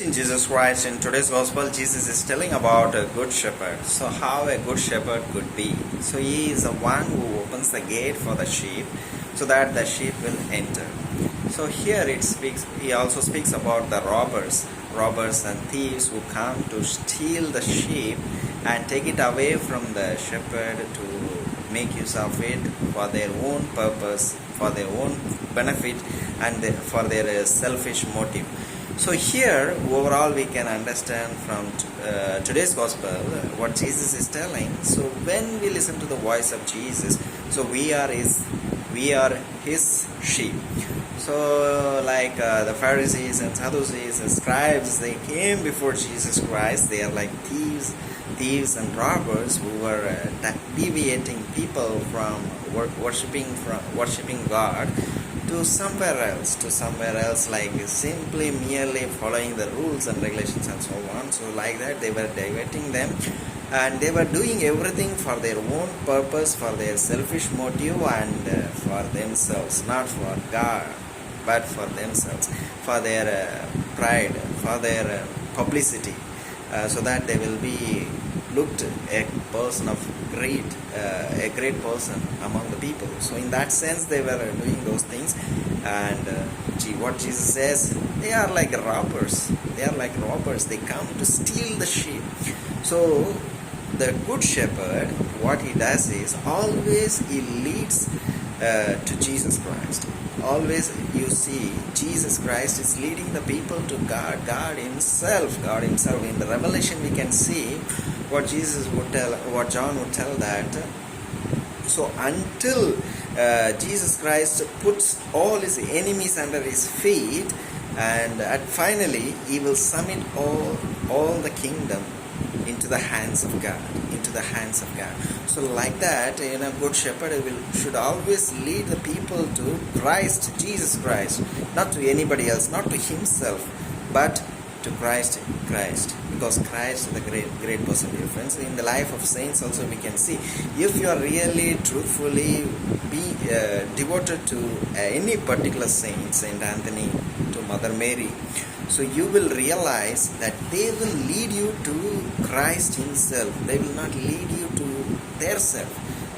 In Jesus Christ, in today's gospel, Jesus is telling about a good shepherd. So, how a good shepherd could be. So, he is the one who opens the gate for the sheep so that the sheep will enter. So, here he also speaks about the robbers and thieves who come to steal the sheep and take it away from the shepherd to make use of it for their own purpose, for their own benefit, and for their selfish motive. So here, overall, we can understand from today's gospel what Jesus is telling. So when we listen to the voice of Jesus, so we are his sheep. So like the Pharisees and Sadducees and scribes, they came before Jesus Christ. They are like thieves and robbers who were deviating people from worshiping God to somewhere else, like simply merely following the rules and regulations and so on. So like that, they were diverting them, and they were doing everything for their own purpose, for their selfish motive, and for themselves, not for God, but for themselves, for their pride, for their publicity, so that they will be looked a person of a great person among the people. So in that sense, they were doing those things. And what Jesus says, they are like robbers. They come to steal the sheep. So the good shepherd, what he does is always he leads to Jesus Christ. Always you see Jesus Christ is leading the people to God himself. In the Revelation we can see what Jesus would tell, what John would tell, that so until Jesus Christ puts all his enemies under his feet, and finally he will submit all the kingdom into the hands of God. So like that, good shepherd should always lead the people to Christ, Jesus Christ, not to anybody else, not to himself, but to Christ, because Christ is the great person, dear friends. In the life of saints also we can see, if you are really truthfully be devoted to any particular Saint Anthony, to Mother Mary, so you will realize that they will lead you to Christ himself. They will not lead you to their self.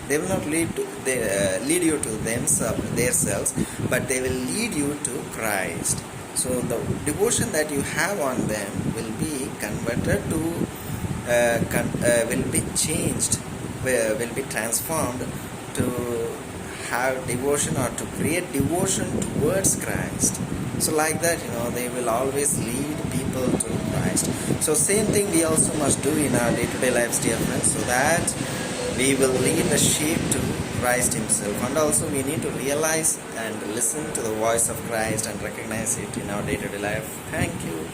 They will not lead you to themselves, but they will lead you to Christ. So the devotion that you have on them will be converted to, will be changed, will be transformed to have devotion, or to create devotion towards Christ. So like that, they will always lead people to Christ. So same thing we also must do in our day-to-day lives, dear friends, so that we will lead the sheep to Christ himself. And also we need to realize and listen to the voice of Christ and recognize it in our day-to-day life. Thank you.